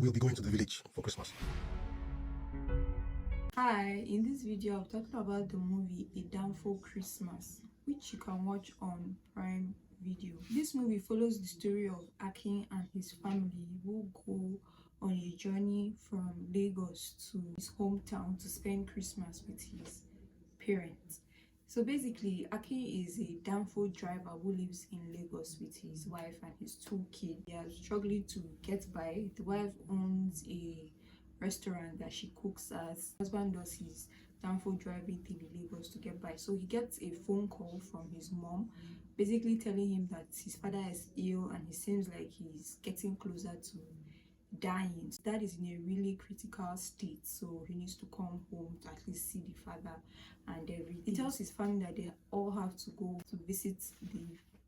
will be going to the village for Christmas. Hi, in this video I'm talking about the movie A Danfo Christmas, which you can watch on Prime Video. This movie follows the story of Akin and his family who go on a journey from Lagos to his hometown to spend Christmas with his parents. So basically, Akin is a Danfo driver who lives in Lagos with his wife and his 2 kids. They are struggling to get by. The wife owns a restaurant that she cooks at. Husband does his Danfo driving thing in Lagos to get by. So he gets a phone call from his mom, basically telling him that his father is ill and he seems like he's getting closer to dying. Dad is in a really critical state, so he needs to come home to at least see the father and everything. He tells his family that they all have to go to visit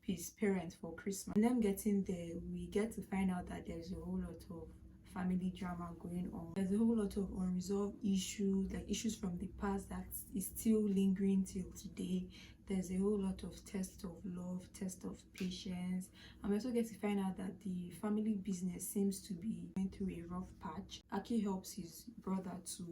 his parents for Christmas. And then getting there, we get to find out that there's a whole lot of family drama going on. There's a whole lot of unresolved issues, like issues from the past that is still lingering till today. There's a whole lot of test of love, test of patience, and we also get to find out that the family business seems to be going through a rough patch. Aki helps his brother to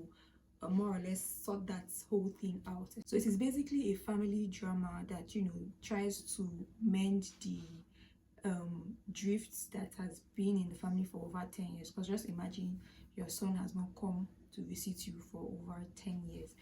more or less sort that whole thing out. So it is basically a family drama that, you know, tries to mend the drifts that has been in the family for over 10 years. Because just imagine your son has not come to visit you for over 10 years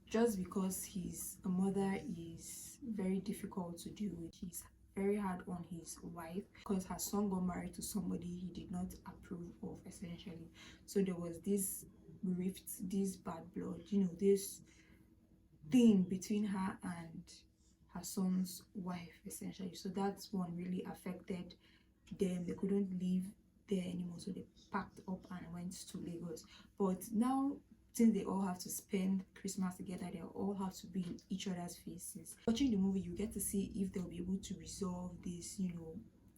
just because his mother is very difficult to deal with. He's very hard on his wife because her son got married to somebody he did not approve of, essentially. So there was this rift, this bad blood, you know, this thing between her and her son's wife, essentially. So that's one really affected them. They couldn't live there anymore, so they packed up and went to Lagos. But now, since they all have to spend Christmas together, they all have to be in each other's faces. Watching the movie, you get to see if they'll be able to resolve this, you know,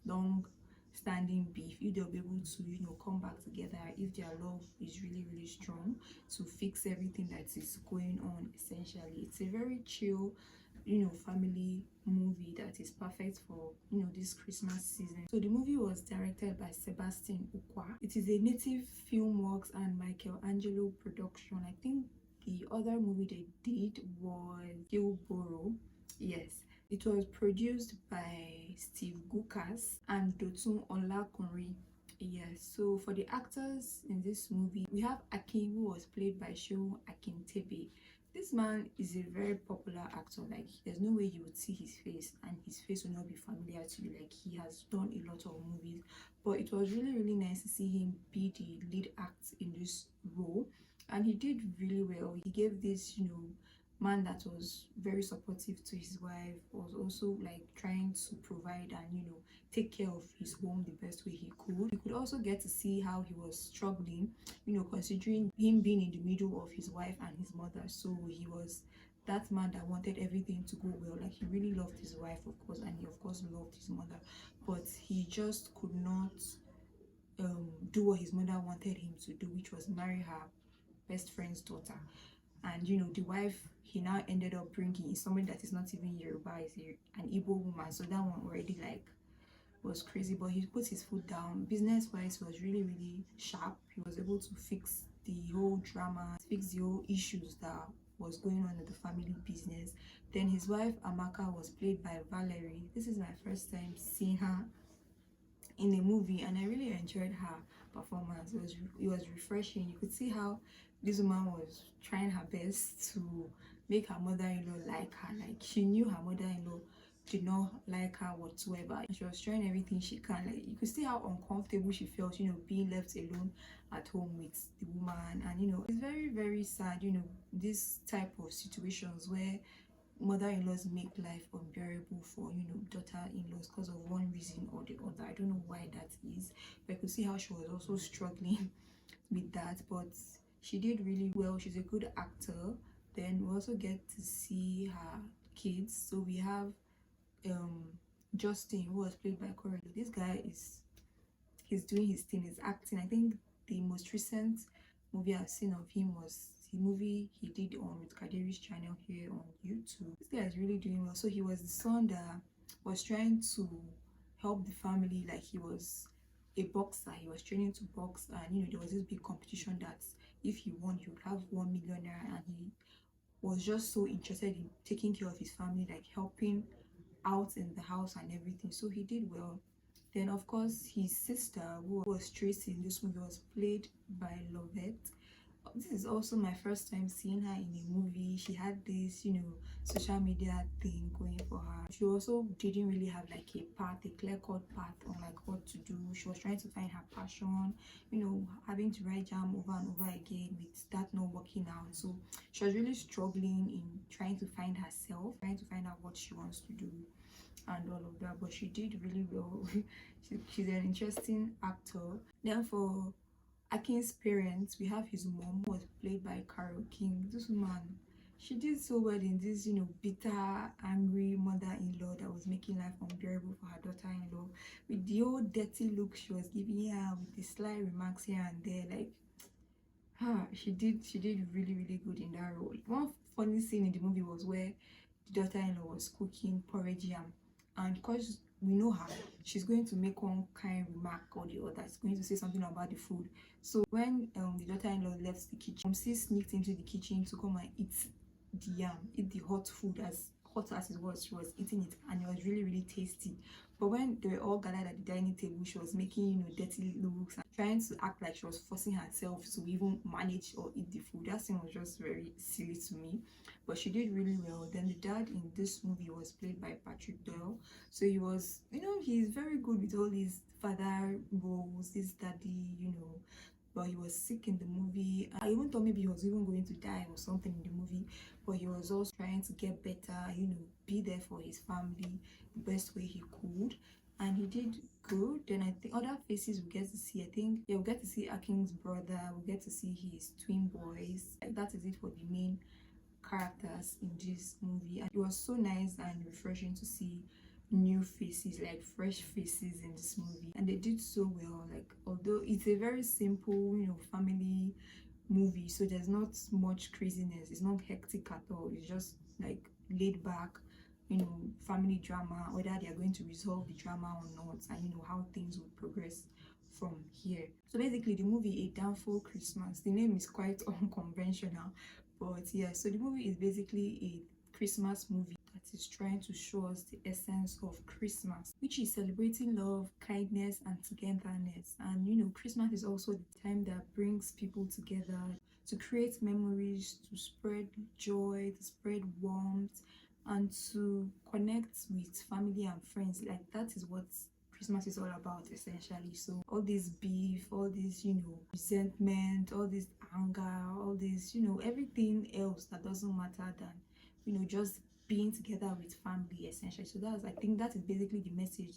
long standing beef, if they'll be able to, you know, come back together, if their love is really strong to fix everything that is going on. Essentially, it's a very chill, you know, family movie that is perfect for, you know, this Christmas season. So the movie was directed by Sebastian Ukwa. It is a Natives Filmworks and Michelangelo Production. I think the other movie they did was Jibunor. Yes, it was produced by Gukas and Dotun Olakunri. Yes, so for the actors in this movie, we have Akin, who was played by Seun Kentebe. This man is a very popular actor. Like, there's no way you would see his face and his face will not be familiar to you. Like, he has done a lot of movies, but it was really nice to see him be the lead act in this role, and he did really well. He gave this, you know, man that was very supportive to his wife, was also like trying to provide and, you know, take care of his home the best way he could. You could also get to see how he was struggling, you know, considering him being in the middle of his wife and his mother. So he was that man that wanted everything to go well. Like, he really loved his wife, of course, and he of course loved his mother, but he just could not do what his mother wanted him to do, which was marry her best friend's daughter. And, you know, the wife he now ended up bringing is somebody that is not even Yoruba, is an Igbo woman. So that one already like was crazy, but he put his foot down. Business wise, he was really sharp. He was able to fix the whole drama, fix the whole issues that was going on in the family business. Then his wife Amaka was played by Valerie. This is my first time seeing her in a movie, and I really enjoyed her performance. It was refreshing. You could see how this woman was trying her best to make her mother-in-law like her. Like, she knew her mother-in-law did not like her whatsoever. She was trying everything she can. Like, you could see how uncomfortable she felt, you know, being left alone at home with the woman. And, you know, it's very sad, you know, this type of situations where mother-in-laws make life unbearable for, you know, daughter-in-laws because of one reason or the other. I don't know why that is, but I could see how she was also struggling with that, but she did really well. She's a good actor. Then we also get to see her kids. So we have Justin, who was played by Korede. This guy he's doing his thing, he's acting. I think the most recent movie I've seen of him was the movie he did on with Kaderi's channel here on YouTube. This guy is really doing well. So he was the son that was trying to help the family. Like, he was a boxer. He was training to box, and you know, there was this big competition that if he won, he would have 1 million naira, and he was just so interested in taking care of his family, like helping out in the house and everything. So he did well. Then of course his sister, who was Tracy in this movie, was played by Loveth. This is also my first time seeing her in a movie. She had this, you know, social media thing going for her. She also didn't really have like a path, a clear-cut path on like what to do. She was trying to find her passion, you know, having to write jam over and over again with that not working out. So she was really struggling in trying to find herself, trying to find out what she wants to do and all of that. But she did really well. She's an interesting actor. Then for Akin's parents, we have his mom, who was played by Carol King. This woman, she did so well in this, you know, bitter, angry mother-in-law that was making life unbearable for her daughter-in-law. With the old dirty look she was giving her, with the sly remarks here and there, like, she did really, really good in that role. One funny scene in the movie was where the daughter-in-law was cooking porridge yam, and because we know her, she's going to make one kind remark or the other. She's going to say something about the food. So when the daughter-in-law left the kitchen, she sneaked into the kitchen to come and eat the yam, eat the hot food. As hot as it was, she was eating it, and it was really, really tasty. But when they were all gathered at the dining table, she was making, you know, dirty looks and trying to act like she was forcing herself to even manage or eat the food. That scene was just very silly to me, but she did really well. Then the dad in this movie was played by Patrick Doyle. So he was, you know, he's very good with all these father roles, this daddy, you know, but he was sick in the movie. I even thought maybe he was even going to die or something in the movie, but he was also trying to get better, you know, be there for his family the best way he could, and he did good. Then I think other faces we get to see, I think, yeah, we get to see Akin's brother, we get to see his twin boys. Like, that is it for the main characters in this movie, and it was so nice and refreshing to see new faces, like fresh faces in this movie, and they did so well. Like, although it's a very simple, you know, family movie, so there's not much craziness, it's not hectic at all, it's just like laid back, you know, family drama, whether they are going to resolve the drama or not, and you know how things will progress from here. So basically the movie A Danfo Christmas, the name is quite unconventional, but yeah, so the movie is basically a Christmas movie that is trying to show us the essence of Christmas, which is celebrating love, kindness, and togetherness. And you know, Christmas is also the time that brings people together to create memories, to spread joy, to spread warmth, and to connect with family and friends. Like, that is what Christmas is all about, essentially. So all this beef, all this, you know, resentment, all this anger, all this, you know, everything else that doesn't matter than, you know, just being together with family, essentially. So that's, I think that is basically the message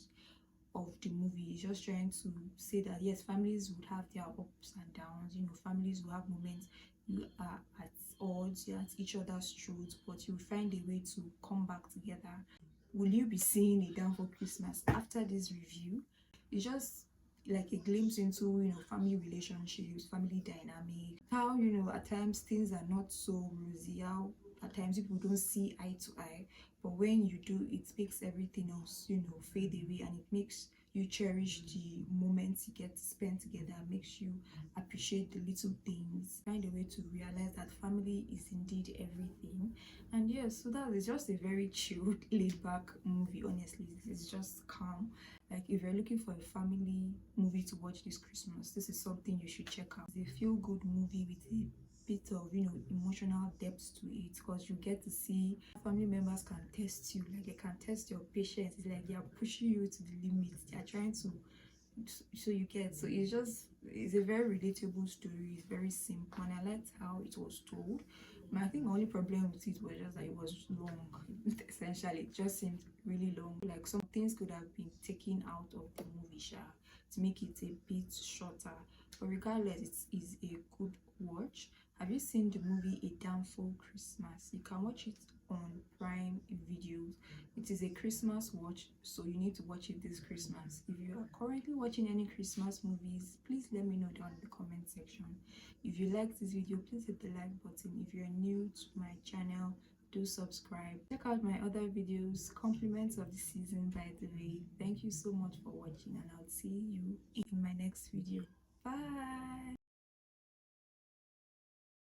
of the movie. It's just trying to say that yes, families would have their ups and downs, you know, families will have moments you are at odds, you're at each other's throats, but you find a way to come back together. Will you be seeing A Down for Christmas after this review? It's just like a glimpse into, you know, family relationships, family dynamic, how, you know, at times things are not so rosy, how at times people don't see eye to eye, but when you do, it makes everything else, you know, fade away, and it makes you cherish the moments you get to spend together, makes you appreciate the little things, find a way to realize that family is indeed everything. And yes, so that is just a very chilled, laid back movie. Honestly, it's just calm. Like, if you're looking for a family movie to watch this Christmas, this is something you should check out. It's a feel good movie with a bit of, you know, emotional depth to it, because you get to see family members can test you, like they can test your patience. It's like they are pushing you to the limits, they are trying to, so you get, so it's just, it's a very relatable story. It's very simple, and I liked how it was told. I think the only problem with it was just that it was long. Essentially, it just seemed really long. Like, some things could have been taken out of the movie to make it a bit shorter, but regardless, it is a good watch. Have you seen the movie A Downfall Christmas? You can watch it on Prime Videos. It is a Christmas watch, so you need to watch it this Christmas. If you are currently watching any Christmas movies, please let me know down in the comment section. If you like this video, please hit the like button. If you're new to my channel, do subscribe. Check out my other videos, compliments of the season, by the way. Thank you so much for watching, and I'll see you in my next video. Bye.